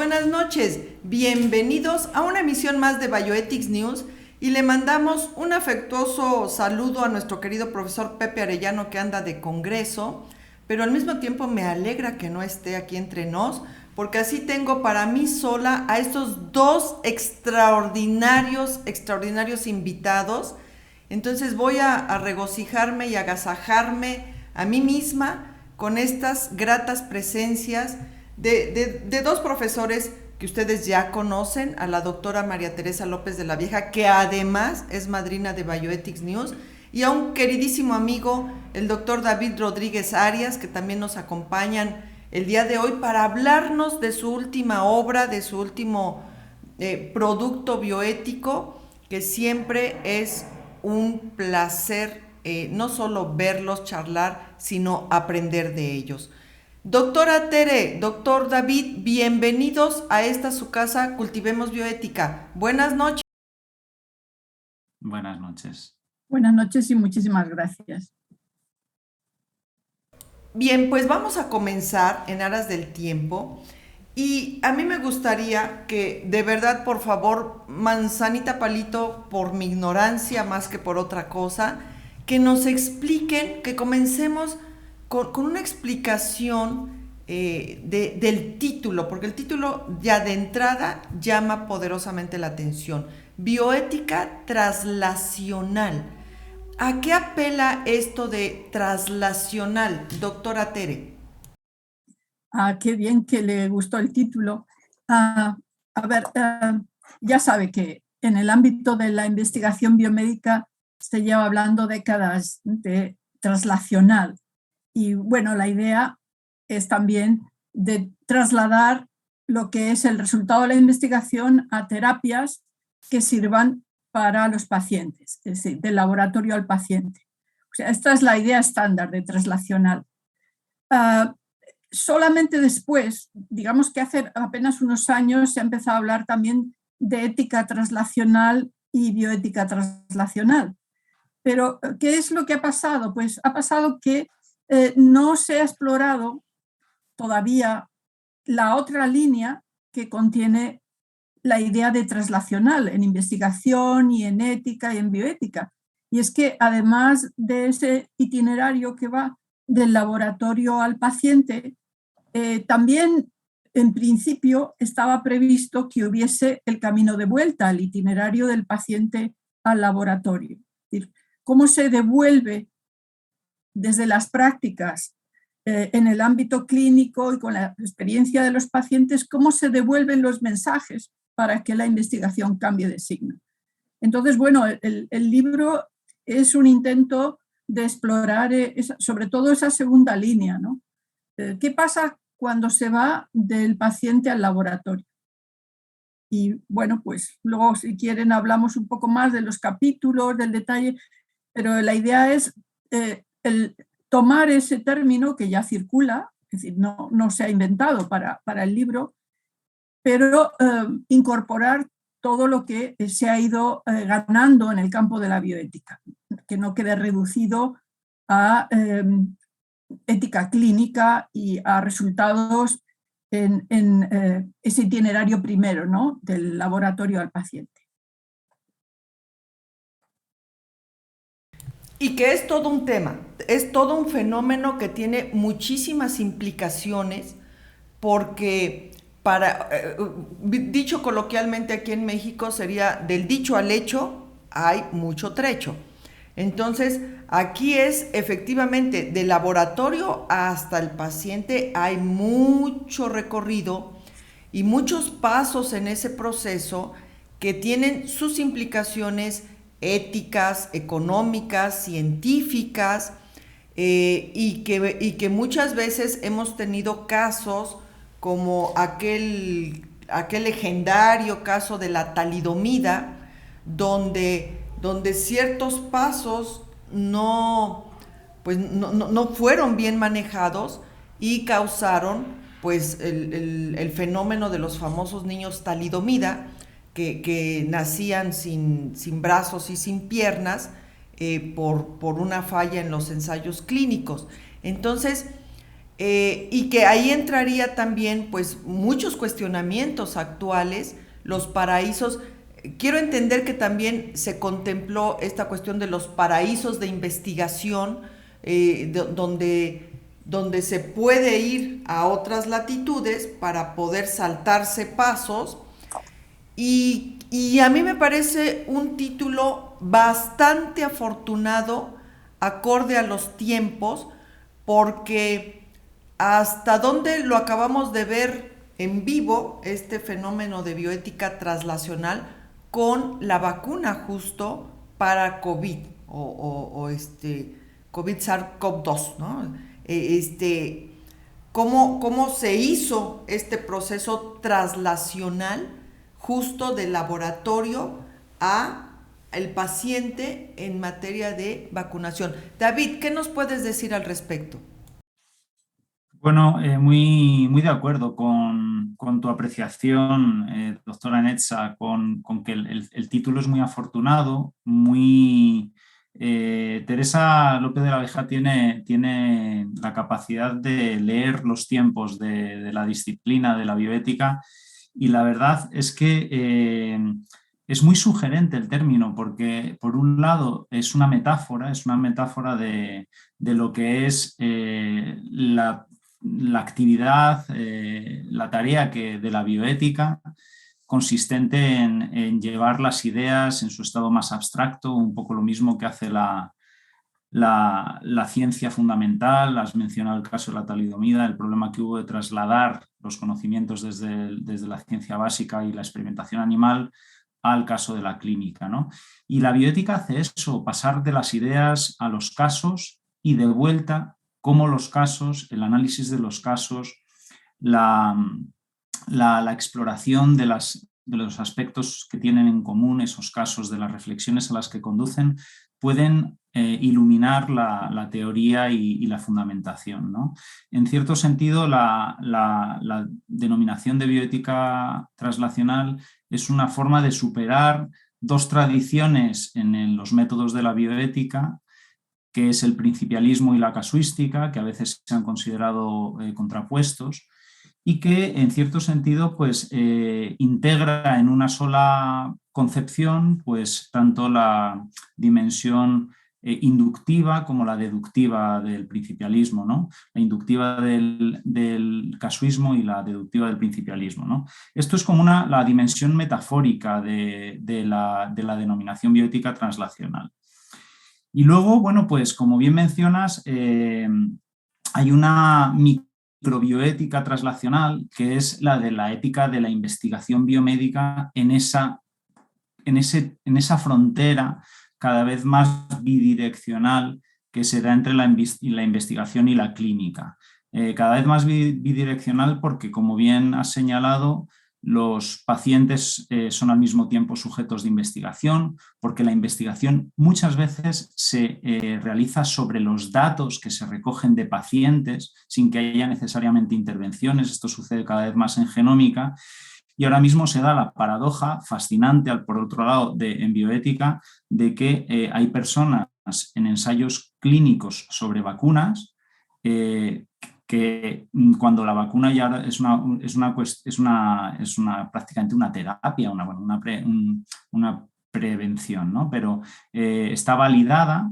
buenas noches. Bienvenidos a una emisión más de Bioethics News y le mandamos un afectuoso saludo a nuestro querido profesor Pepe Arellano, que anda de congreso, pero al mismo tiempo me alegra que no esté aquí entre nos, porque así tengo para mí sola a estos dos extraordinarios invitados. Entonces voy a regocijarme y agasajarme a mí misma con estas gratas presencias de dos profesores que ustedes ya conocen, a la doctora María Teresa López de la Vieja, que además es madrina de Bioethics News, y a un queridísimo amigo, el doctor David Rodríguez Arias, que también nos acompañan el día de hoy para hablarnos de su última obra, de su último producto bioético, que siempre es un placer no solo verlos charlar, sino aprender de ellos. Doctora Tere, doctor David, bienvenidos a esta su casa, Cultivemos Bioética. Buenas noches. Buenas noches. Buenas noches y muchísimas gracias. Bien, pues vamos a comenzar en aras del tiempo. Y a mí me gustaría que, de verdad, por favor, manzanita palito, por mi ignorancia más que por otra cosa, que nos expliquen, que comencemos con una explicación del título, porque el título ya de entrada llama poderosamente la atención. Bioética traslacional. ¿A qué apela esto de traslacional, doctora Tere? Qué bien que le gustó el título. Ya sabe que en el ámbito de la investigación biomédica se lleva hablando décadas de traslacional. Y bueno, la idea es también de trasladar lo que es el resultado de la investigación a terapias que sirvan para los pacientes, es decir, del laboratorio al paciente. O sea, esta es la idea estándar de traslacional. Solamente después, digamos que hace apenas unos años, se ha empezado a hablar también de ética traslacional y bioética traslacional. Pero, ¿qué es lo que ha pasado? Pues ha pasado que no se ha explorado todavía la otra línea que contiene la idea de traslacional en investigación y en ética y en bioética. Y es que además de ese itinerario que va del laboratorio al paciente, también en principio estaba previsto que hubiese el camino de vuelta, el itinerario del paciente al laboratorio. Es decir, cómo se devuelve desde las prácticas en el ámbito clínico y con la experiencia de los pacientes, cómo se devuelven los mensajes para que la investigación cambie de signo. Entonces, bueno, el libro es un intento de explorar sobre todo esa segunda línea, ¿no? ¿Qué pasa cuando se va del paciente al laboratorio? Y bueno, pues luego si quieren hablamos un poco más de los capítulos, del detalle, pero la idea es el tomar ese término que ya circula, es decir, no se ha inventado para el libro, pero incorporar todo lo que se ha ido ganando en el campo de la bioética, que no quede reducido a ética clínica y a resultados en ese itinerario primero, ¿no? Del laboratorio al paciente. Y que es todo un tema, es todo un fenómeno que tiene muchísimas implicaciones, porque dicho coloquialmente aquí en México sería del dicho al hecho hay mucho trecho. Entonces, aquí es efectivamente del laboratorio hasta el paciente hay mucho recorrido y muchos pasos en ese proceso que tienen sus implicaciones éticas, económicas, científicas, y que muchas veces hemos tenido casos como aquel legendario caso de la talidomida, donde ciertos pasos no fueron bien manejados y causaron pues el fenómeno de los famosos niños talidomida que nacían sin brazos y sin piernas por una falla en los ensayos clínicos. Entonces, y que ahí entraría también pues muchos cuestionamientos actuales, los paraísos. Quiero entender que también se contempló esta cuestión de los paraísos de investigación, donde se puede ir a otras latitudes para poder saltarse pasos. Y a mí me parece un título bastante afortunado, acorde a los tiempos, porque hasta donde lo acabamos de ver en vivo, este fenómeno de bioética translacional con la vacuna justo para COVID o COVID SARS-CoV-2, ¿no? Cómo se hizo este proceso translacional justo del laboratorio a el paciente en materia de vacunación. David, ¿qué nos puedes decir al respecto? Bueno, muy de acuerdo con tu apreciación, doctora Netza, con que el título es muy afortunado, Teresa López de la Vega tiene la capacidad de leer los tiempos de la disciplina de la bioética, y la verdad es que es muy sugerente el término, porque por un lado es una metáfora de lo que es la actividad, la tarea de la bioética, consistente en llevar las ideas en su estado más abstracto, un poco lo mismo que hace la ciencia fundamental. Has mencionado el caso de la talidomida, el problema que hubo de trasladar los conocimientos desde la ciencia básica y la experimentación animal al caso de la clínica, ¿no? Y la bioética hace eso, pasar de las ideas a los casos y de vuelta cómo los casos, el análisis de los casos, la exploración de los aspectos que tienen en común esos casos, de las reflexiones a las que conducen, pueden iluminar la teoría y la fundamentación, ¿no? En cierto sentido, la denominación de bioética translacional es una forma de superar dos tradiciones en los métodos de la bioética, que es el principialismo y la casuística, que a veces se han considerado contrapuestos, y que en cierto sentido pues, integra en una sola concepción pues, tanto la dimensión inductiva como la deductiva del principialismo, ¿no? La inductiva del casuismo y la deductiva del principialismo, ¿no? Esto es como la dimensión metafórica de la denominación bioética translacional. Y luego, bueno, pues como bien mencionas, hay una microbioética translacional, que es la de la ética de la investigación biomédica en esa frontera cada vez más bidireccional que se da entre la investigación y la clínica. Cada vez más bidireccional porque, como bien has señalado, los pacientes son al mismo tiempo sujetos de investigación, porque la investigación muchas veces se realiza sobre los datos que se recogen de pacientes sin que haya necesariamente intervenciones. Esto sucede cada vez más en genómica. Y ahora mismo se da la paradoja fascinante, por otro lado, en bioética, de que hay personas en ensayos clínicos sobre vacunas que cuando la vacuna ya es prácticamente una terapia, una prevención, ¿no? Pero está validada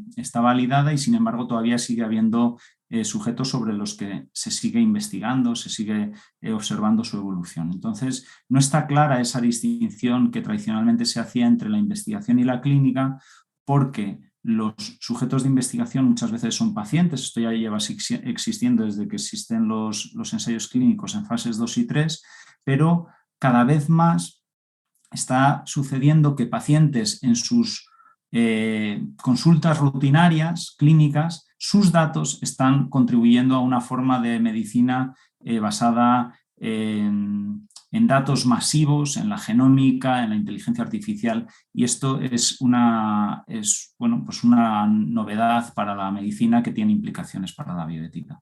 y sin embargo todavía sigue habiendo sujetos sobre los que se sigue investigando, se sigue observando su evolución. Entonces, no está clara esa distinción que tradicionalmente se hacía entre la investigación y la clínica, porque los sujetos de investigación muchas veces son pacientes. Esto ya lleva existiendo desde que existen los ensayos clínicos en fases 2 y 3, pero cada vez más está sucediendo que pacientes en sus consultas rutinarias clínicas, sus datos están contribuyendo a una forma de medicina basada en datos masivos, en la genómica, en la inteligencia artificial, y esto es una novedad para la medicina que tiene implicaciones para la bioética.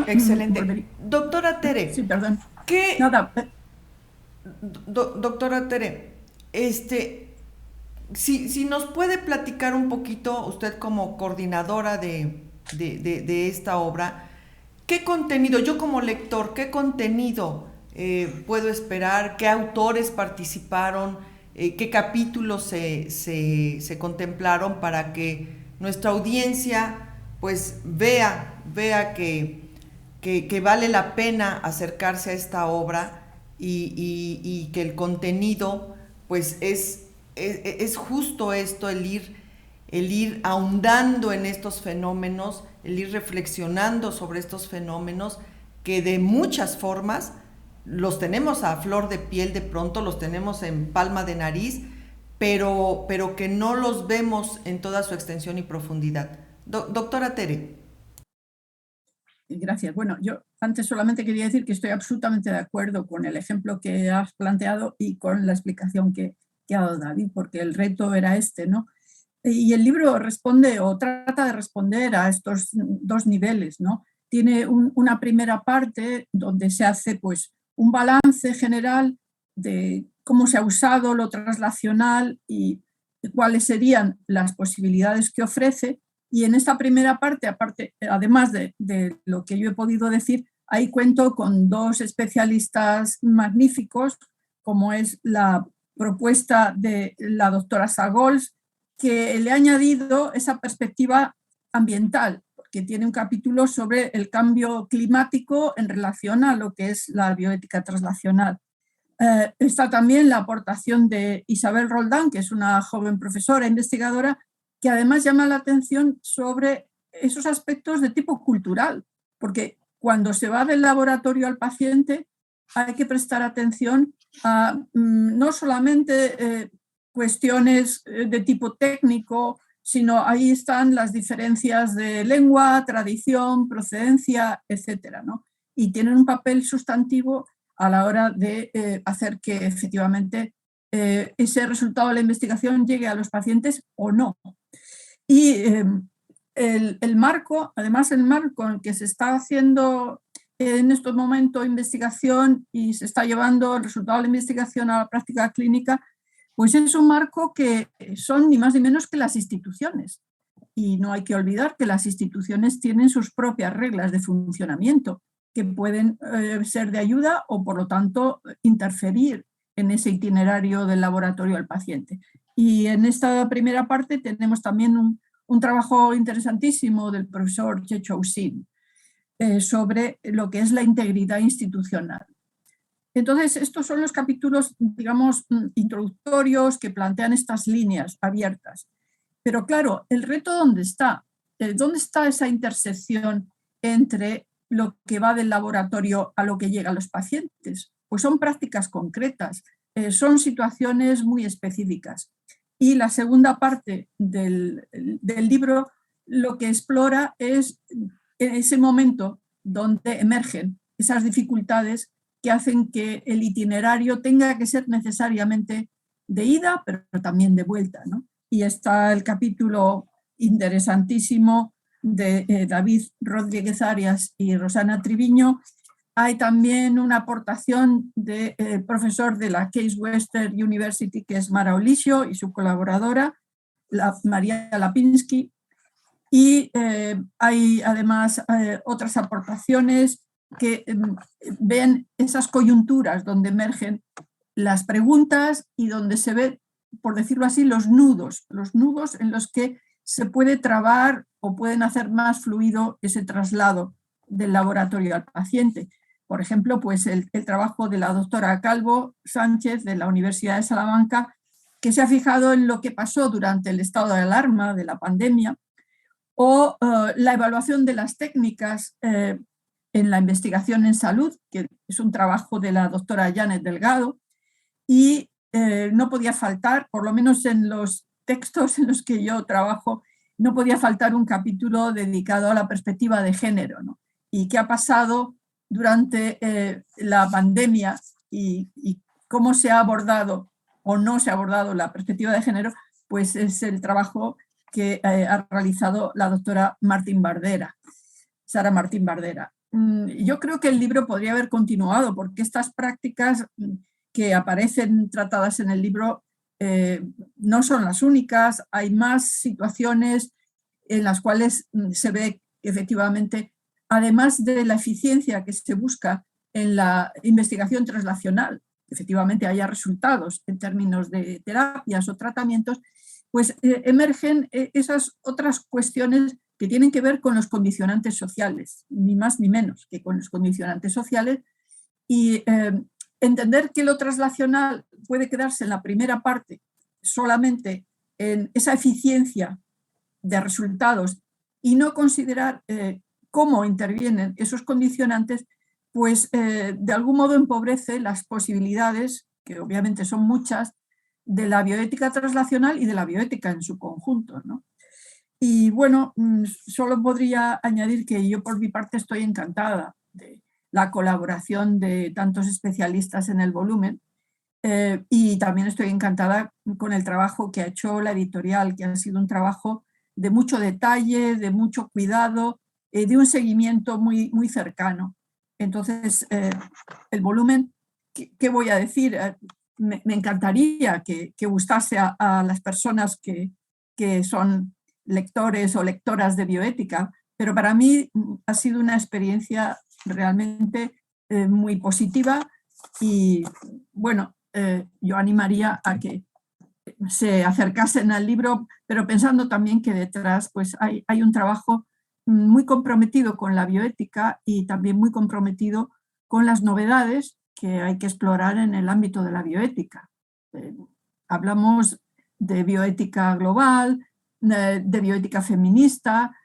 Excelente. Doctora Tere. Sí, perdón. ¿Qué? Nada. Doctora Tere, si nos puede platicar un poquito, usted como coordinadora de de esta obra. ¿Qué contenido, yo como lector, qué contenido puedo esperar? ¿Qué autores participaron? ¿Qué capítulos se contemplaron para que nuestra audiencia pues vea que vale la pena acercarse a esta obra y que el contenido pues es justo esto, el ir ahondando en estos fenómenos, el ir reflexionando sobre estos fenómenos que de muchas formas los tenemos a flor de piel, de pronto los tenemos en palma de nariz, pero que no los vemos en toda su extensión y profundidad. Doctora Tere. Gracias. Bueno, yo antes solamente quería decir que estoy absolutamente de acuerdo con el ejemplo que has planteado y con la explicación que ha dado David, porque el reto era este, ¿no? Y el libro responde o trata de responder a estos dos niveles, ¿no? Tiene una primera parte donde se hace pues un balance general de cómo se ha usado lo traslacional y cuáles serían las posibilidades que ofrece. Y en esta primera parte, además de lo que yo he podido decir, ahí cuento con dos especialistas magníficos, como es la propuesta de la doctora Sagols, que le ha añadido esa perspectiva ambiental, porque tiene un capítulo sobre el cambio climático en relación a lo que es la bioética traslacional. Está también la aportación de Isabel Roldán, que es una joven profesora investigadora, que además llama la atención sobre esos aspectos de tipo cultural, porque cuando se va del laboratorio al paciente hay que prestar atención a no solamente cuestiones de tipo técnico, sino ahí están las diferencias de lengua, tradición, procedencia, etcétera, ¿no? Y tienen un papel sustantivo a la hora de hacer que efectivamente ese resultado de la investigación llegue a los pacientes o no. Y el marco, además el marco en el que se está haciendo en estos momentos investigación y se está llevando el resultado de la investigación a la práctica clínica, pues es un marco que son ni más ni menos que las instituciones. Y no hay que olvidar que las instituciones tienen sus propias reglas de funcionamiento que pueden ser de ayuda o, por lo tanto, interferir en ese itinerario del laboratorio al paciente. Y en esta primera parte tenemos también un trabajo interesantísimo del profesor Checho Usín sobre lo que es la integridad institucional. Entonces, estos son los capítulos, digamos, introductorios que plantean estas líneas abiertas. Pero claro, ¿el reto dónde está? ¿Dónde está esa intersección entre lo que va del laboratorio a lo que llega a los pacientes? Pues son prácticas concretas, son situaciones muy específicas. Y la segunda parte del libro lo que explora es ese momento donde emergen esas dificultades que hacen que el itinerario tenga que ser necesariamente de ida, pero también de vuelta, ¿no? Y está el capítulo interesantísimo de David Rodríguez Arias y Rosana Triviño. Hay también una aportación del profesor de la Case Western University, que es Mara Olisio, y su colaboradora, María Lapinski. Y hay además otras aportaciones que ven esas coyunturas donde emergen las preguntas y donde se ve, por decirlo así, los nudos en los que se puede trabar o pueden hacer más fluido ese traslado del laboratorio al paciente. Por ejemplo, pues el trabajo de la doctora Calvo Sánchez de la Universidad de Salamanca, que se ha fijado en lo que pasó durante el estado de alarma de la pandemia, o la evaluación de las técnicas en la investigación en salud, que es un trabajo de la doctora Janet Delgado, y no podía faltar, por lo menos en los textos en los que yo trabajo, no podía faltar un capítulo dedicado a la perspectiva de género, ¿no? Y qué ha pasado durante la pandemia y cómo se ha abordado o no se ha abordado la perspectiva de género, pues es el trabajo que ha realizado la doctora Sara Martín Bardera. Yo creo que el libro podría haber continuado porque estas prácticas que aparecen tratadas en el libro no son las únicas, hay más situaciones en las cuales se ve que efectivamente, además de la eficiencia que se busca en la investigación translacional, efectivamente haya resultados en términos de terapias o tratamientos, pues emergen esas otras cuestiones que tienen que ver con los condicionantes sociales, ni más ni menos que con los condicionantes sociales, y entender que lo translacional puede quedarse en la primera parte solamente en esa eficiencia de resultados y no considerar cómo intervienen esos condicionantes, pues de algún modo empobrece las posibilidades, que obviamente son muchas, de la bioética translacional y de la bioética en su conjunto, ¿no? Y bueno, solo podría añadir que yo por mi parte estoy encantada de la colaboración de tantos especialistas en el volumen, y también estoy encantada con el trabajo que ha hecho la editorial, que ha sido un trabajo de mucho detalle, de mucho cuidado, de un seguimiento muy, muy cercano. Entonces, el volumen, ¿qué voy a decir? Me encantaría que gustase a las personas que son lectores o lectoras de bioética, pero para mí ha sido una experiencia realmente muy positiva y bueno, yo animaría a que se acercasen al libro, pero pensando también que detrás pues, hay un trabajo muy comprometido con la bioética y también muy comprometido con las novedades que hay que explorar en el ámbito de la bioética. Hablamos de bioética global, de bioética feminista.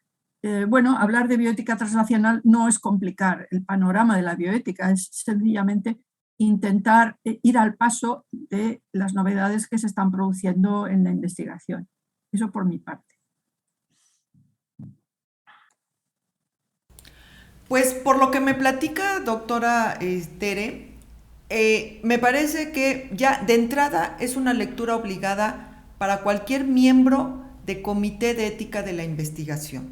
Bueno, hablar de bioética translacional no es complicar el panorama de la bioética, es sencillamente intentar ir al paso de las novedades que se están produciendo en la investigación. Eso por mi parte. Pues por lo que me platica, doctora Tere, me parece que ya de entrada es una lectura obligada para cualquier miembro de comité de ética de la investigación.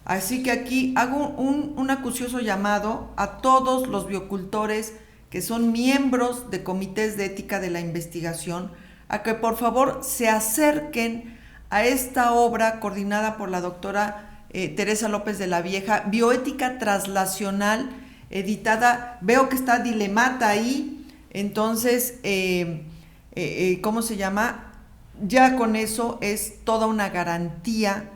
Así que aquí hago un acucioso llamado a todos los biocultores que son miembros de comités de ética de la investigación, a que por favor se acerquen a esta obra coordinada por la doctora Teresa López de la Vieja, Bioética Translacional, editada, veo que está Dilemata ahí, entonces, ¿cómo se llama? Ya con eso es toda una garantía,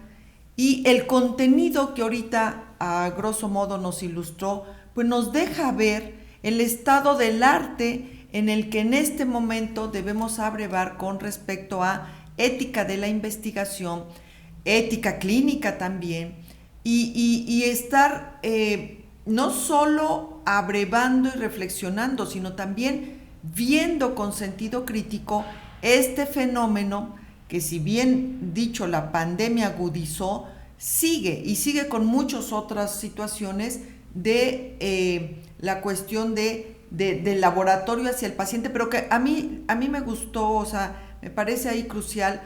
y el contenido que ahorita a grosso modo nos ilustró, pues nos deja ver el estado del arte en el que en este momento debemos abrevar con respecto a ética de la investigación, ética clínica también, y estar no solo abrevando y reflexionando, sino también viendo con sentido crítico este fenómeno que, si bien dicho la pandemia agudizó, sigue con muchas otras situaciones de la cuestión del laboratorio hacia el paciente, pero que a mí me gustó, o sea, me parece ahí crucial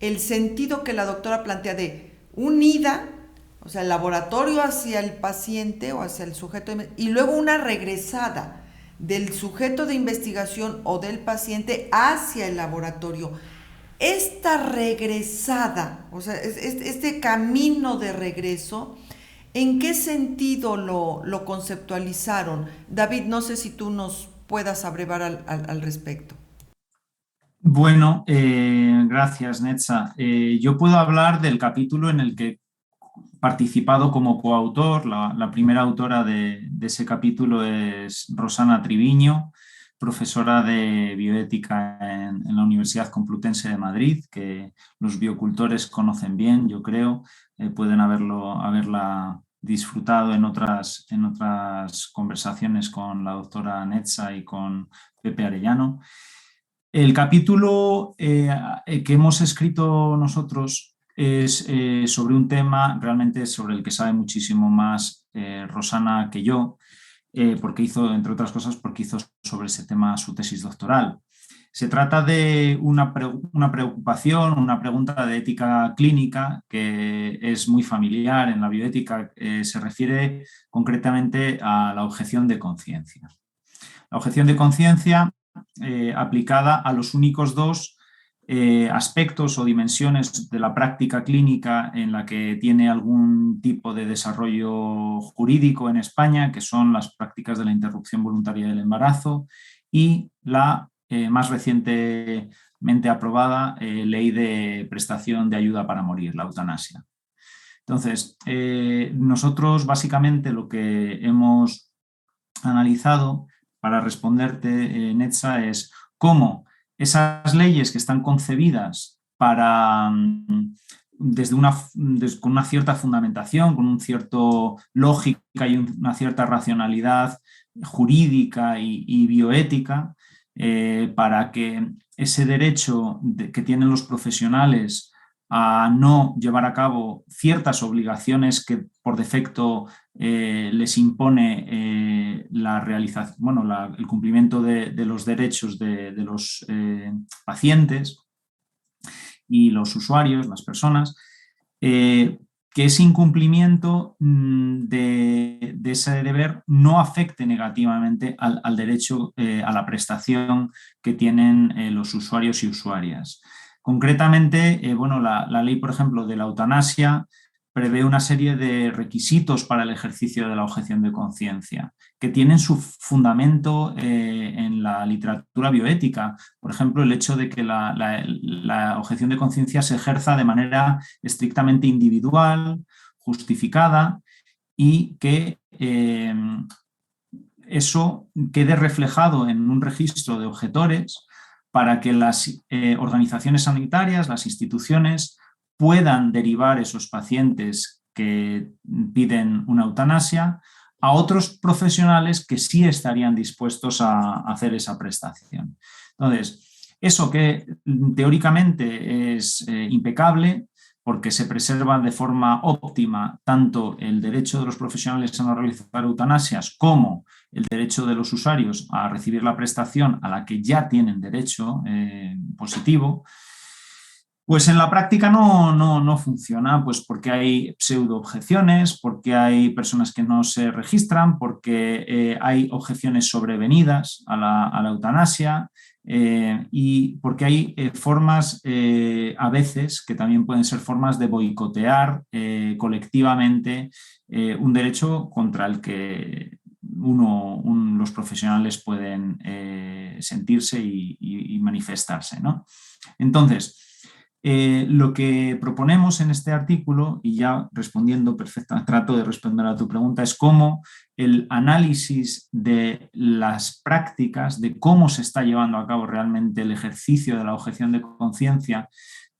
el sentido que la doctora plantea de unida, o sea, el laboratorio hacia el paciente o hacia el sujeto, y luego una regresada del sujeto de investigación o del paciente hacia el laboratorio. Esta regresada, o sea, este camino de regreso, ¿en qué sentido lo conceptualizaron? David, no sé si tú nos puedas abrevar al respecto. Bueno, gracias, Netza. Yo puedo hablar del capítulo en el que he participado como coautor. La primera autora de ese capítulo es Rosana Triviño, profesora de bioética en la Universidad Complutense de Madrid, que los biocultores conocen bien, yo creo, pueden haberla disfrutado en otras conversaciones con la doctora Netza y con Pepe Arellano. El capítulo que hemos escrito nosotros es sobre un tema realmente sobre el que sabe muchísimo más Rosana que yo, porque hizo, entre otras cosas, porque hizo sobre ese tema su tesis doctoral. Se trata de una preocupación, una pregunta de ética clínica que es muy familiar en la bioética. Se refiere concretamente a la objeción de conciencia. La objeción de conciencia aplicada a los únicos dos aspectos o dimensiones de la práctica clínica en la que tiene algún tipo de desarrollo jurídico en España, que son las prácticas de la interrupción voluntaria del embarazo y la más recientemente aprobada ley de prestación de ayuda para morir, la eutanasia. Entonces, nosotros básicamente lo que hemos analizado para responderte, Netza, es cómo esas leyes que están concebidas para, con una cierta fundamentación, con una cierta lógica y una cierta racionalidad jurídica y bioética, para que ese derecho que tienen los profesionales a no llevar a cabo ciertas obligaciones que por defecto les impone la realización, bueno, el cumplimiento de los derechos de los pacientes y los usuarios, las personas, que ese incumplimiento de ese deber no afecte negativamente al derecho a la prestación que tienen los usuarios y usuarias. Concretamente, bueno, la ley, por ejemplo, de la eutanasia prevé una serie de requisitos para el ejercicio de la objeción de conciencia que tienen su fundamento en la literatura bioética. Por ejemplo, el hecho de que la objeción de conciencia se ejerza de manera estrictamente individual, justificada y que eso quede reflejado en un registro de objetores para que las organizaciones sanitarias, las instituciones, puedan derivar esos pacientes que piden una eutanasia a otros profesionales que sí estarían dispuestos a hacer esa prestación. Entonces, eso que teóricamente es impecable, porque se preserva de forma óptima tanto el derecho de los profesionales a no realizar eutanasias como el derecho de los usuarios a recibir la prestación a la que ya tienen derecho positivo, pues en la práctica no funciona, pues porque hay pseudoobjeciones, porque hay personas que no se registran, porque hay objeciones sobrevenidas a la eutanasia y porque hay formas a veces que también pueden ser formas de boicotear colectivamente un derecho contra el que los profesionales pueden sentirse y manifestarse, ¿no? Entonces, lo que proponemos en este artículo, y ya respondiendo perfectamente, trato de responder a tu pregunta, es cómo el análisis de las prácticas, de cómo se está llevando a cabo realmente el ejercicio de la objeción de conciencia,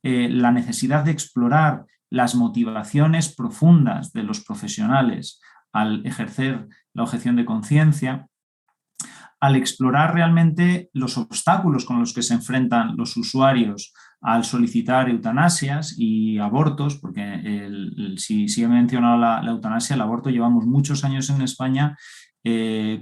la necesidad de explorar las motivaciones profundas de los profesionales al ejercer la objeción de conciencia, al explorar realmente los obstáculos con los que se enfrentan los usuarios al solicitar eutanasias y abortos, porque si he mencionado la eutanasia, el aborto llevamos muchos años en España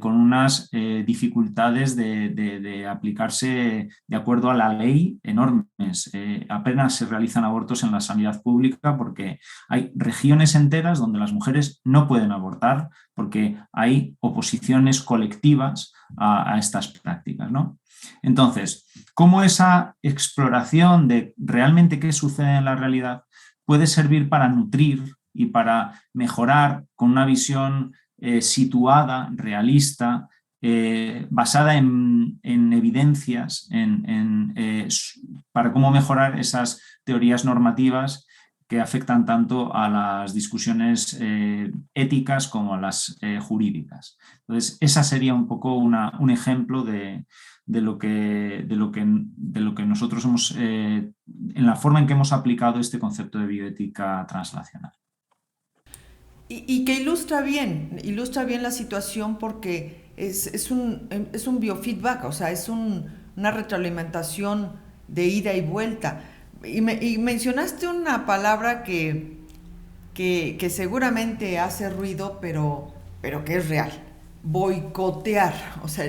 con unas dificultades de aplicarse de acuerdo a la ley enormes. Apenas se realizan abortos en la sanidad pública porque hay regiones enteras donde las mujeres no pueden abortar porque hay oposiciones colectivas a estas prácticas, ¿no? Entonces, ¿cómo esa exploración de realmente qué sucede en la realidad puede servir para nutrir y para mejorar con una visión situada, realista, basada en evidencias, para cómo mejorar esas teorías normativas que afectan tanto a las discusiones éticas como a las jurídicas? Entonces, esa sería un poco un ejemplo de lo que nosotros hemos, en la forma en que hemos aplicado este concepto de bioética translacional. Y que ilustra bien la situación porque es un biofeedback, o sea, es una retroalimentación de ida y vuelta. Y mencionaste una palabra que seguramente hace ruido, pero que es real: boicotear. O sea,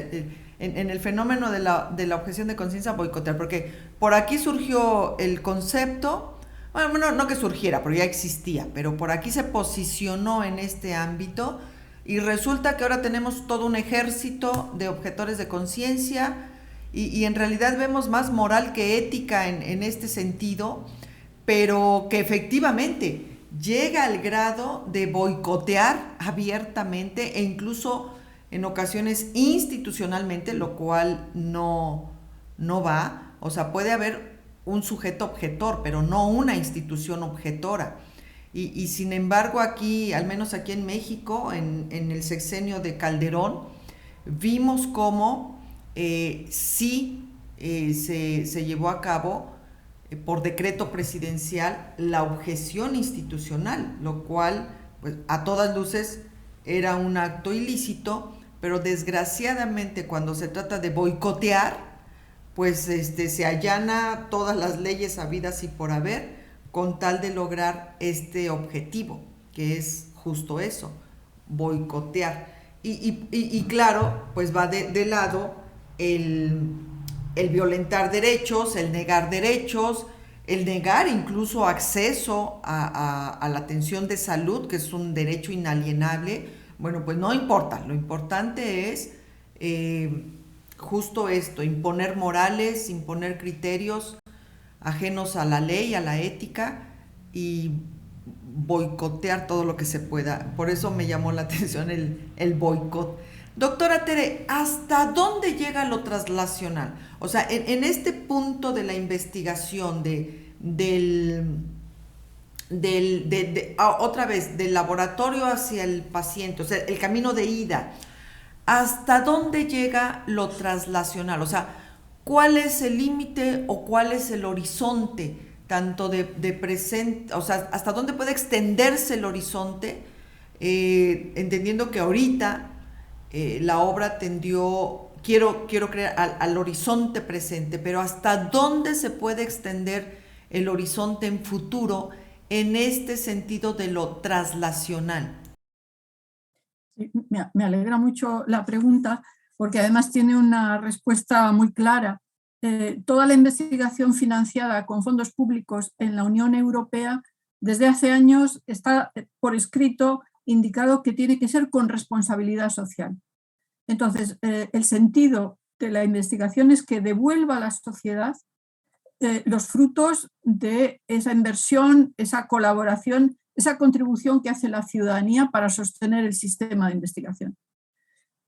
en el fenómeno de la objeción de conciencia, boicotear, porque por aquí surgió el concepto. Bueno, no que surgiera, porque ya existía, pero por aquí se posicionó en este ámbito y resulta que ahora tenemos todo un ejército de objetores de conciencia y en realidad vemos más moral que ética en este sentido, pero que efectivamente llega al grado de boicotear abiertamente e incluso en ocasiones institucionalmente, lo cual no va. O sea, puede haber un sujeto objetor, pero no una institución objetora. Y sin embargo aquí, al menos aquí en México, en el sexenio de Calderón, vimos cómo sí se llevó a cabo por decreto presidencial la objeción institucional, lo cual pues, a todas luces era un acto ilícito, pero desgraciadamente cuando se trata de boicotear, pues se allana todas las leyes habidas y por haber con tal de lograr este objetivo, que es justo eso, boicotear. Y claro, pues va de lado el violentar derechos, el negar derechos, el negar incluso acceso a la atención de salud, que es un derecho inalienable. Bueno, pues no importa, lo importante es justo esto, imponer morales, imponer criterios ajenos a la ley, a la ética y boicotear todo lo que se pueda. Por eso me llamó la atención el boicot. Doctora Tere, ¿hasta dónde llega lo traslacional? O sea, en este punto de la investigación otra vez, del laboratorio hacia el paciente, o sea, el camino de ida, ¿hasta dónde llega lo traslacional? O sea, ¿cuál es el límite o cuál es el horizonte tanto de presente, o sea, hasta dónde puede extenderse el horizonte, entendiendo que ahorita la obra tendió, quiero creer, al horizonte presente, pero hasta dónde se puede extender el horizonte en futuro en este sentido de lo traslacional? Sí, me alegra mucho la pregunta porque además tiene una respuesta muy clara. Toda la investigación financiada con fondos públicos en la Unión Europea desde hace años está por escrito indicado que tiene que ser con responsabilidad social. Entonces, el sentido de la investigación es que devuelva a la sociedad los frutos de esa inversión, esa colaboración, esa contribución que hace la ciudadanía para sostener el sistema de investigación.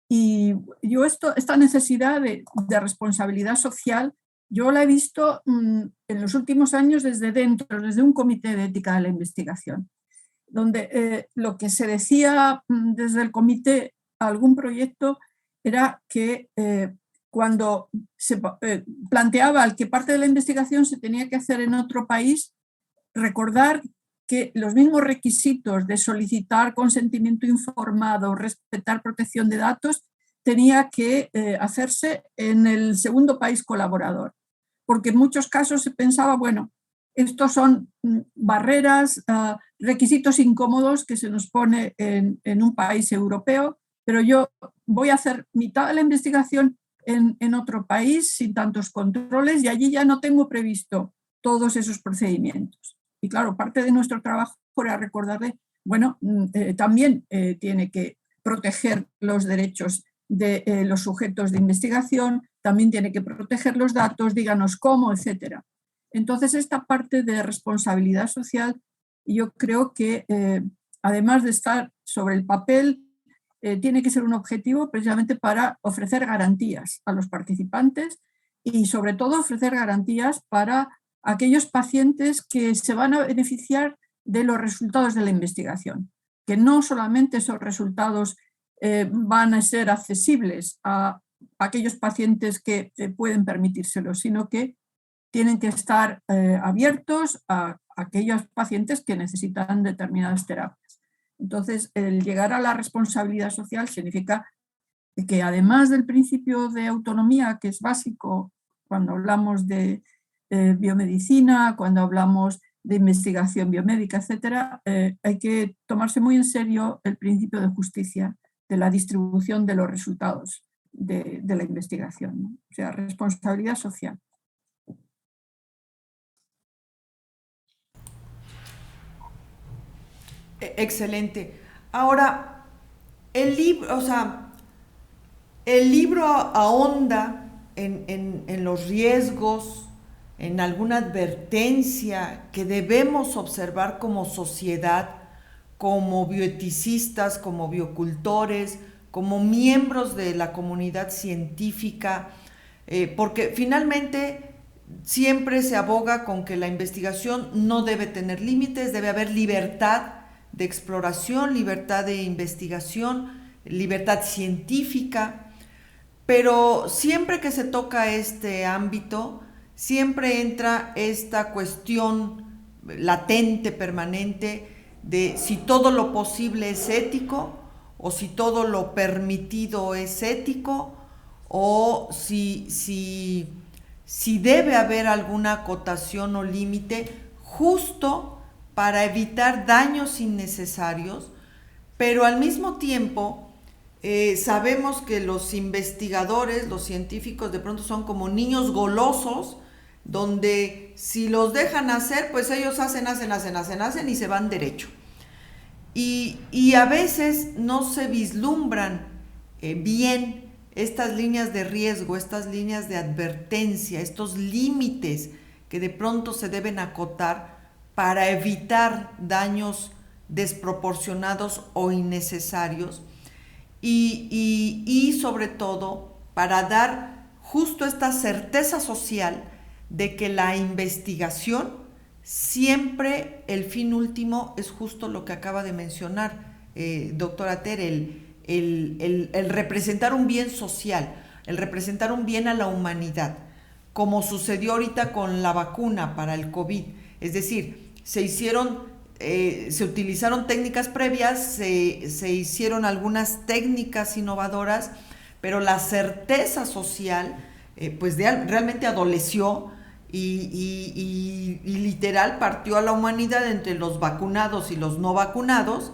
Y yo esta necesidad de responsabilidad social, yo la he visto en los últimos años desde dentro, desde un comité de ética de la investigación, donde lo que se decía desde el comité a algún proyecto era que cuando se planteaba que parte de la investigación se tenía que hacer en otro país, recordar que los mismos requisitos de solicitar consentimiento informado, respetar protección de datos, tenía que hacerse en el segundo país colaborador. Porque en muchos casos se pensaba, bueno, estos son barreras, requisitos incómodos que se nos pone en un país europeo, pero yo voy a hacer mitad de la investigación en otro país sin tantos controles y allí ya no tengo previsto todos esos procedimientos. Y claro, parte de nuestro trabajo era recordarle, bueno, también tiene que proteger los derechos de los sujetos de investigación, también tiene que proteger los datos, díganos cómo, etcétera. Entonces, esta parte de responsabilidad social, yo creo que además de estar sobre el papel, tiene que ser un objetivo precisamente para ofrecer garantías a los participantes y sobre todo ofrecer garantías para aquellos pacientes que se van a beneficiar de los resultados de la investigación, que no solamente esos resultados van a ser accesibles a aquellos pacientes que pueden permitírselo, sino que tienen que estar abiertos a aquellos pacientes que necesitan determinadas terapias. Entonces, el llegar a la responsabilidad social significa que además del principio de autonomía, que es básico cuando hablamos de biomedicina, cuando hablamos de investigación biomédica, etcétera, hay que tomarse muy en serio el principio de justicia, de la distribución de los resultados de la investigación, ¿no? O sea, responsabilidad social. Excelente. Ahora, el libro ahonda en los riesgos, en alguna advertencia que debemos observar como sociedad, como bioeticistas, como biocultores, como miembros de la comunidad científica, porque finalmente siempre se aboga con que la investigación no debe tener límites, debe haber libertad de exploración, libertad de investigación, libertad científica, pero siempre que se toca este ámbito, siempre entra esta cuestión latente, permanente, de si todo lo posible es ético o si todo lo permitido es ético o si debe haber alguna acotación o límite justo para evitar daños innecesarios, pero al mismo tiempo sabemos que los investigadores, los científicos de pronto son como niños golosos, donde si los dejan hacer, pues ellos hacen y se van derecho. Y a veces no se vislumbran bien estas líneas de riesgo, estas líneas de advertencia, estos límites que de pronto se deben acotar para evitar daños desproporcionados o innecesarios y sobre todo para dar justo esta certeza social de que la investigación siempre el fin último es justo lo que acaba de mencionar doctora Tere, el representar un bien social, el representar un bien a la humanidad, como sucedió ahorita con la vacuna para el COVID. Es decir, se utilizaron técnicas previas, se hicieron algunas técnicas innovadoras, pero la certeza social pues realmente adoleció y literal partió a la humanidad entre los vacunados y los no vacunados,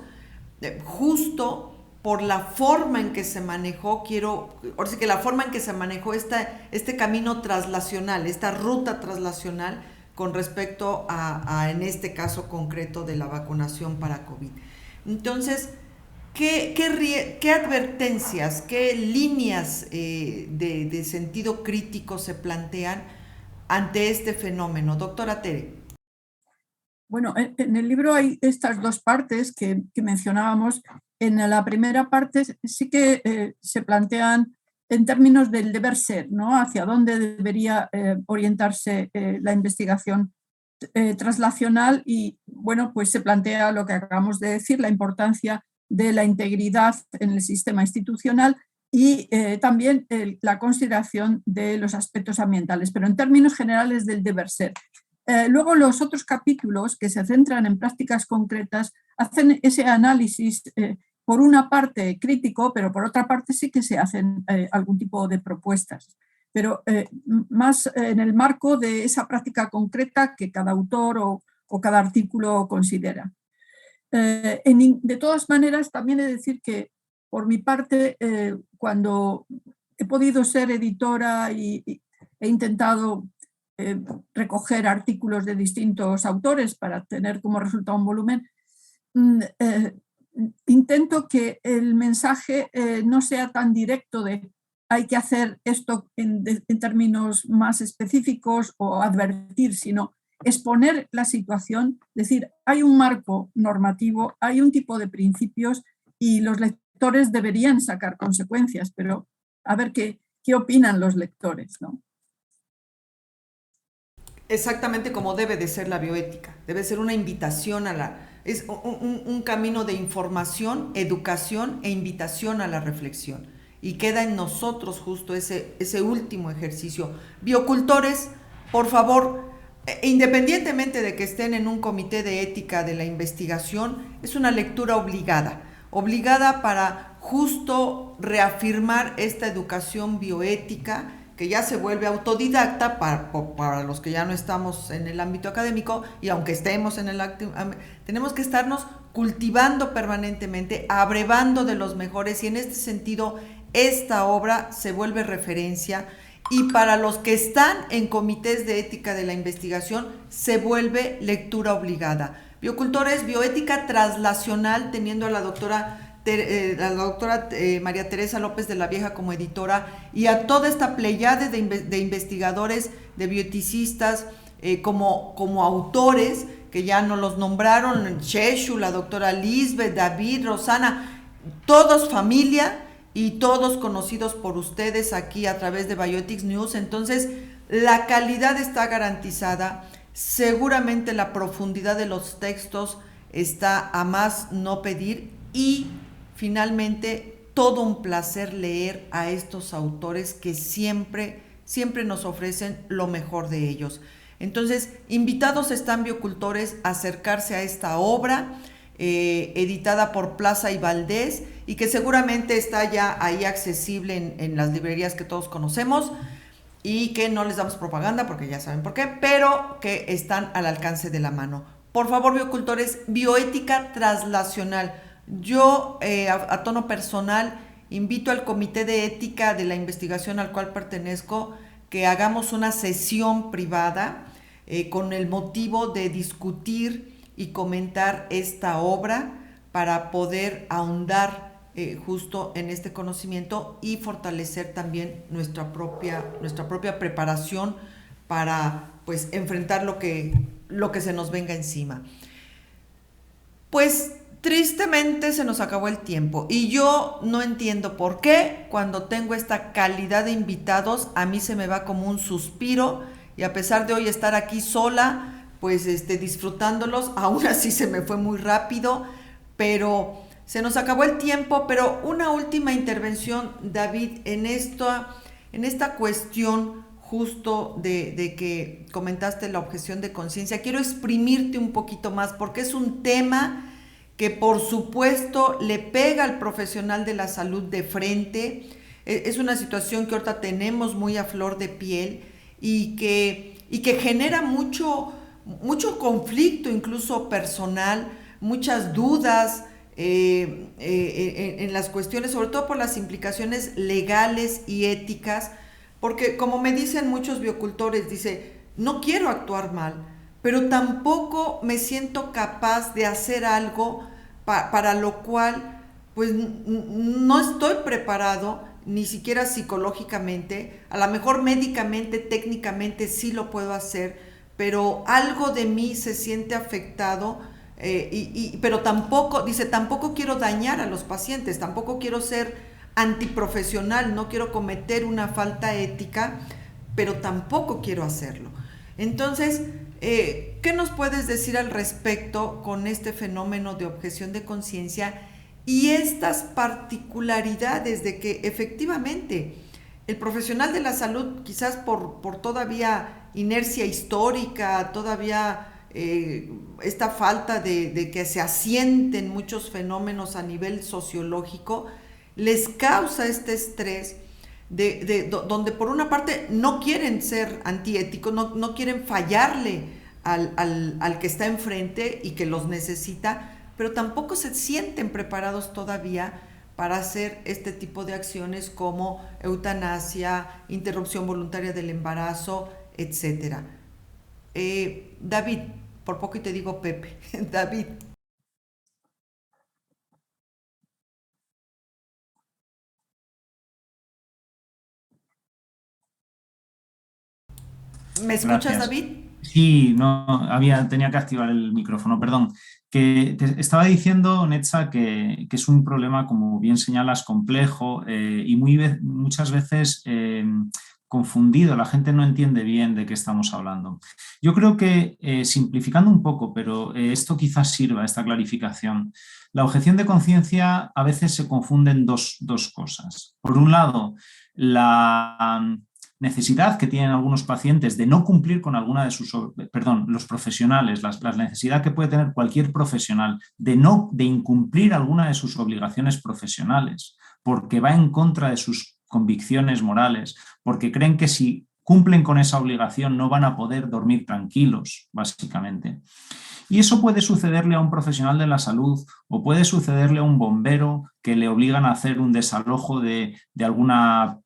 justo por la forma en que se manejó, la forma en que se manejó este camino traslacional, esta ruta traslacional con respecto a en este caso concreto de la vacunación para COVID. Entonces, ¿qué advertencias, qué líneas de sentido crítico se plantean ante este fenómeno? Doctora Tere. Bueno, en el libro hay estas dos partes que mencionábamos. En la primera parte sí que se plantean en términos del deber ser, ¿no? Hacia dónde debería orientarse la investigación translacional y, bueno, pues se plantea lo que acabamos de decir, la importancia de la integridad en el sistema institucional y también la consideración de los aspectos ambientales, pero en términos generales del deber ser. Luego los otros capítulos que se centran en prácticas concretas hacen ese análisis por una parte crítico, pero por otra parte sí que se hacen algún tipo de propuestas, pero más en el marco de esa práctica concreta que cada autor o cada artículo considera. De todas maneras, también he de decir que por mi parte, cuando he podido ser editora y he intentado recoger artículos de distintos autores para tener como resultado un volumen, intento que el mensaje no sea tan directo de hay que hacer esto en términos más específicos o advertir, sino exponer la situación, decir, hay un marco normativo, hay un tipo de principios y los lectores deberían sacar consecuencias, pero a ver qué opinan los lectores, ¿no? Exactamente como debe de ser la bioética, debe ser una invitación es un camino de información, educación e invitación a la reflexión. Y queda en nosotros justo ese último ejercicio. Biocultores, por favor, independientemente de que estén en un comité de ética de la investigación, es una lectura obligada para justo reafirmar esta educación bioética que ya se vuelve autodidacta para los que ya no estamos en el ámbito académico, y aunque estemos en tenemos que estarnos cultivando permanentemente, abrevando de los mejores, y en este sentido esta obra se vuelve referencia, y para los que están en comités de ética de la investigación se vuelve lectura obligada. Biocultores, bioética translacional, teniendo a la doctora la doctora María Teresa López de la Vieja como editora, y a toda esta pleyade de investigadores, de bioeticistas, como autores, que ya nos los nombraron, Cheshu, la doctora Lisbeth, David, Rosana, todos familia y todos conocidos por ustedes aquí a través de Bioethics News. Entonces, la calidad está garantizada, seguramente la profundidad de los textos está a más no pedir, y finalmente todo un placer leer a estos autores que siempre nos ofrecen lo mejor de ellos. Entonces, invitados están biocultores a acercarse a esta obra editada por Plaza y Valdés, y que seguramente está ya ahí accesible en las librerías que todos conocemos, y que no les damos propaganda porque ya saben por qué, pero que están al alcance de la mano. Por favor, biocultores, bioética traslacional. Yo, a tono personal, invito al Comité de Ética de la Investigación al cual pertenezco que hagamos una sesión privada con el motivo de discutir y comentar esta obra para poder ahondar justo en este conocimiento y fortalecer también nuestra propia preparación para, pues, enfrentar lo que se nos venga encima. Pues tristemente se nos acabó el tiempo, y yo no entiendo por qué cuando tengo esta calidad de invitados a mí se me va como un suspiro, y a pesar de hoy estar aquí sola, pues disfrutándolos, aún así se me fue muy rápido, pero se nos acabó el tiempo. Pero una última intervención, David, en esta cuestión justo de que comentaste la objeción de conciencia. Quiero exprimirte un poquito más, porque es un tema que por supuesto le pega al profesional de la salud de frente. Es una situación que ahorita tenemos muy a flor de piel, y que genera mucho conflicto, incluso personal, muchas dudas en las cuestiones, sobre todo por las implicaciones legales y éticas, porque como me dicen muchos biocultores, dice, no quiero actuar mal, pero tampoco me siento capaz de hacer algo para lo cual pues no estoy preparado, ni siquiera psicológicamente. A lo mejor médicamente, técnicamente sí lo puedo hacer, pero algo de mí se siente afectado, pero tampoco quiero dañar a los pacientes, tampoco quiero ser antiprofesional, no quiero cometer una falta ética, pero tampoco quiero hacerlo. Entonces, ¿qué nos puedes decir al respecto con este fenómeno de objeción de conciencia y estas particularidades de que efectivamente el profesional de la salud, quizás por todavía inercia histórica, todavía esta falta de que se asienten muchos fenómenos a nivel sociológico, les causa este estrés donde por una parte no quieren ser antiéticos, no quieren fallarle al que está enfrente y que los necesita, pero tampoco se sienten preparados todavía para hacer este tipo de acciones como eutanasia, interrupción voluntaria del embarazo, etc. David, por poco y te digo Pepe. David. ¿Me escuchas, Gracias. David? Sí, no, tenía que activar el micrófono, perdón. Que te estaba diciendo, Netza, que es un problema, como bien señalas, complejo y muchas veces confundido. La gente no entiende bien de qué estamos hablando. Yo creo que, simplificando un poco, pero esto quizás sirva, esta clarificación, la objeción de conciencia a veces se confunden dos cosas. Por un lado, la necesidad que tienen algunos pacientes de no cumplir con alguna de sus, los profesionales, la necesidad que puede tener cualquier profesional de incumplir alguna de sus obligaciones profesionales, porque va en contra de sus convicciones morales, porque creen que si cumplen con esa obligación no van a poder dormir tranquilos, básicamente. Y eso puede sucederle a un profesional de la salud o puede sucederle a un bombero que le obligan a hacer un desalojo de alguna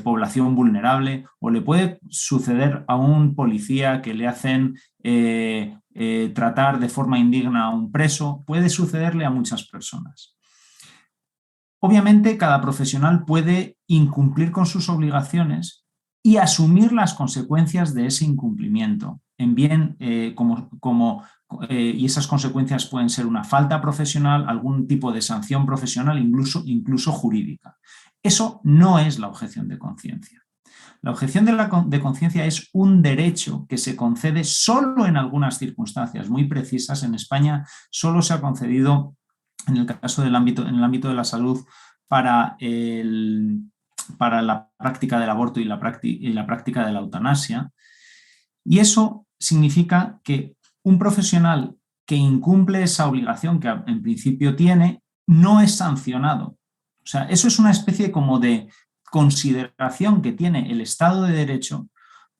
población vulnerable, o le puede suceder a un policía que le hacen tratar de forma indigna a un preso. Puede sucederle a muchas personas. Obviamente, cada profesional puede incumplir con sus obligaciones y asumir las consecuencias de ese incumplimiento. Y esas consecuencias pueden ser una falta profesional, algún tipo de sanción profesional, incluso jurídica. Eso no es la objeción de conciencia. La objeción de conciencia es un derecho que se concede solo en algunas circunstancias muy precisas. En España solo se ha concedido en el caso en el ámbito de la salud para la práctica del aborto y la práctica de la eutanasia. Y eso significa que un profesional que incumple esa obligación que en principio tiene no es sancionado. O sea, eso es una especie como de consideración que tiene el Estado de Derecho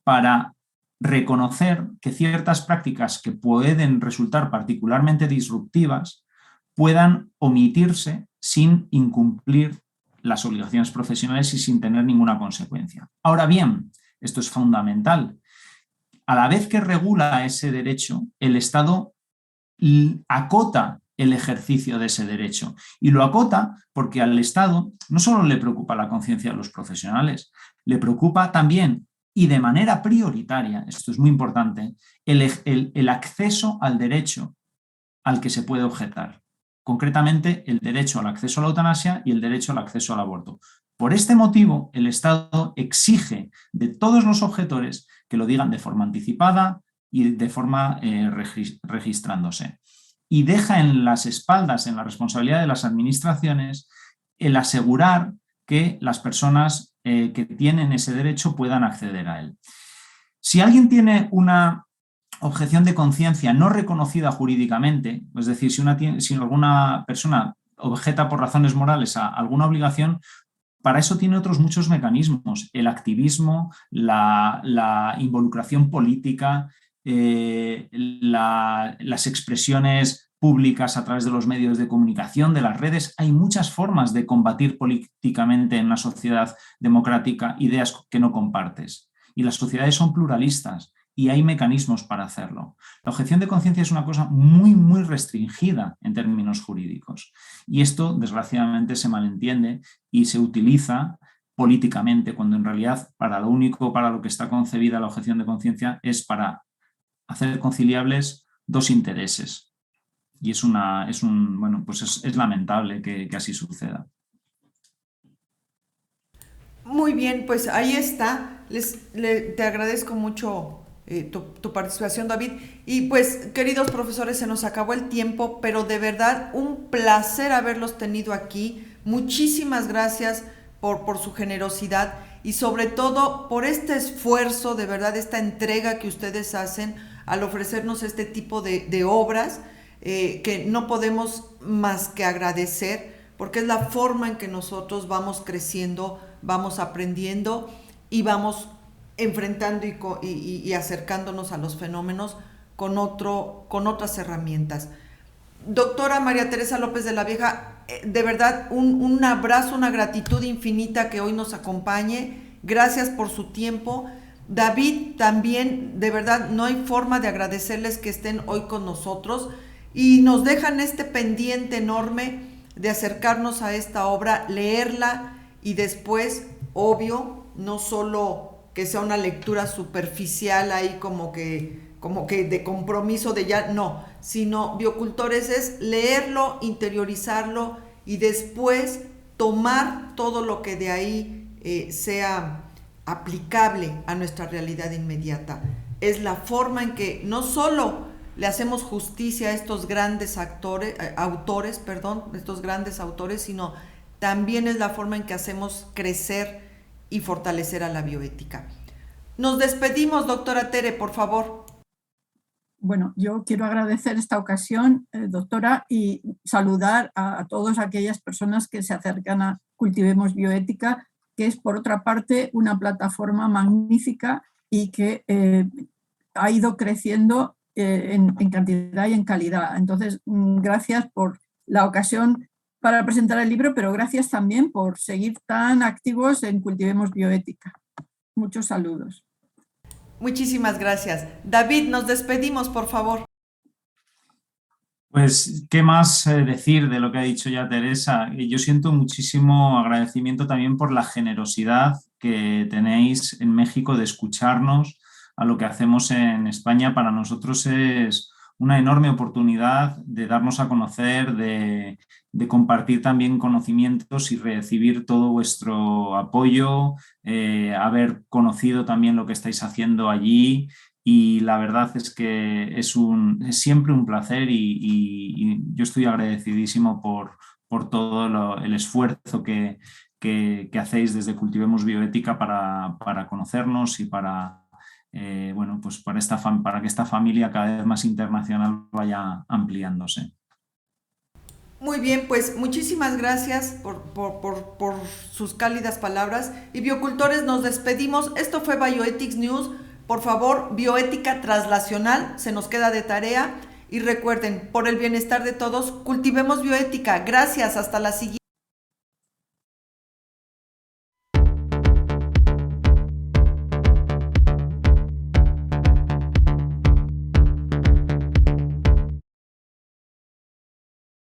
para reconocer que ciertas prácticas que pueden resultar particularmente disruptivas puedan omitirse sin incumplir las obligaciones profesionales y sin tener ninguna consecuencia. Ahora bien, esto es fundamental. A la vez que regula ese derecho, el Estado acota el ejercicio de ese derecho. Y lo acota porque al Estado no solo le preocupa la conciencia de los profesionales, le preocupa también, y de manera prioritaria, esto es muy importante, el acceso al derecho al que se puede objetar. Concretamente, el derecho al acceso a la eutanasia y el derecho al acceso al aborto. Por este motivo, el Estado exige de todos los objetores que lo digan de forma anticipada y de forma registrándose. Y deja en las espaldas, en la responsabilidad de las administraciones, el asegurar que las personas que tienen ese derecho puedan acceder a él. Si alguien tiene una objeción de conciencia no reconocida jurídicamente, es decir, si alguna persona objeta por razones morales a alguna obligación, para eso tiene otros muchos mecanismos: el activismo, la involucración política, las expresiones públicas a través de los medios de comunicación, de las redes. Hay muchas formas de combatir políticamente en una sociedad democrática ideas que no compartes. Y las sociedades son pluralistas y hay mecanismos para hacerlo. La objeción de conciencia es una cosa muy, muy restringida en términos jurídicos. Y esto, desgraciadamente, se malentiende y se utiliza políticamente, cuando en realidad para lo que está concebida la objeción de conciencia es para hacer conciliables dos intereses. Y es lamentable que así suceda. Muy bien, pues ahí está. Te agradezco mucho tu participación, David. Y pues, queridos profesores, se nos acabó el tiempo, pero de verdad un placer haberlos tenido aquí. Muchísimas gracias por su generosidad y sobre todo por este esfuerzo, de verdad, esta entrega que ustedes hacen al ofrecernos este tipo de obras que no podemos más que agradecer, porque es la forma en que nosotros vamos creciendo, vamos aprendiendo y vamos enfrentando y acercándonos a los fenómenos con otras herramientas. Doctora María Teresa López de la Vieja, de verdad un abrazo, una gratitud infinita que hoy nos acompañe. Gracias por su tiempo. David, también, de verdad, no hay forma de agradecerles que estén hoy con nosotros y nos dejan este pendiente enorme de acercarnos a esta obra, leerla y después, obvio, no solo que sea una lectura superficial ahí como que de compromiso de ya, no, sino Biocultores es leerlo, interiorizarlo y después tomar todo lo que de ahí sea aplicable a nuestra realidad inmediata. Es la forma en que no solo le hacemos justicia a estos grandes autores, sino también es la forma en que hacemos crecer y fortalecer a la bioética. Nos despedimos, doctora Tere, por favor. Bueno, yo quiero agradecer esta ocasión, doctora, y saludar a todas aquellas personas que se acercan a Cultivemos Bioética, que es, por otra parte, una plataforma magnífica y que ha ido creciendo en cantidad y en calidad. Entonces, gracias por la ocasión para presentar el libro, pero gracias también por seguir tan activos en Cultivemos Bioética. Muchos saludos. Muchísimas gracias. David, nos despedimos, por favor. Pues, ¿qué más decir de lo que ha dicho ya Teresa? Yo siento muchísimo agradecimiento también por la generosidad que tenéis en México de escucharnos a lo que hacemos en España. Para nosotros es una enorme oportunidad de darnos a conocer, de compartir también conocimientos y recibir todo vuestro apoyo, haber conocido también lo que estáis haciendo allí. Y la verdad es que es siempre un placer y yo estoy agradecidísimo por todo el esfuerzo que hacéis desde Cultivemos Bioética para conocernos y para, bueno, pues para que esta familia cada vez más internacional vaya ampliándose. Muy bien, pues muchísimas gracias por sus cálidas palabras. Y biocultores, nos despedimos. Esto fue Bioethics News. Por favor, bioética translacional, se nos queda de tarea. Y recuerden, por el bienestar de todos, cultivemos bioética. Gracias, hasta la siguiente.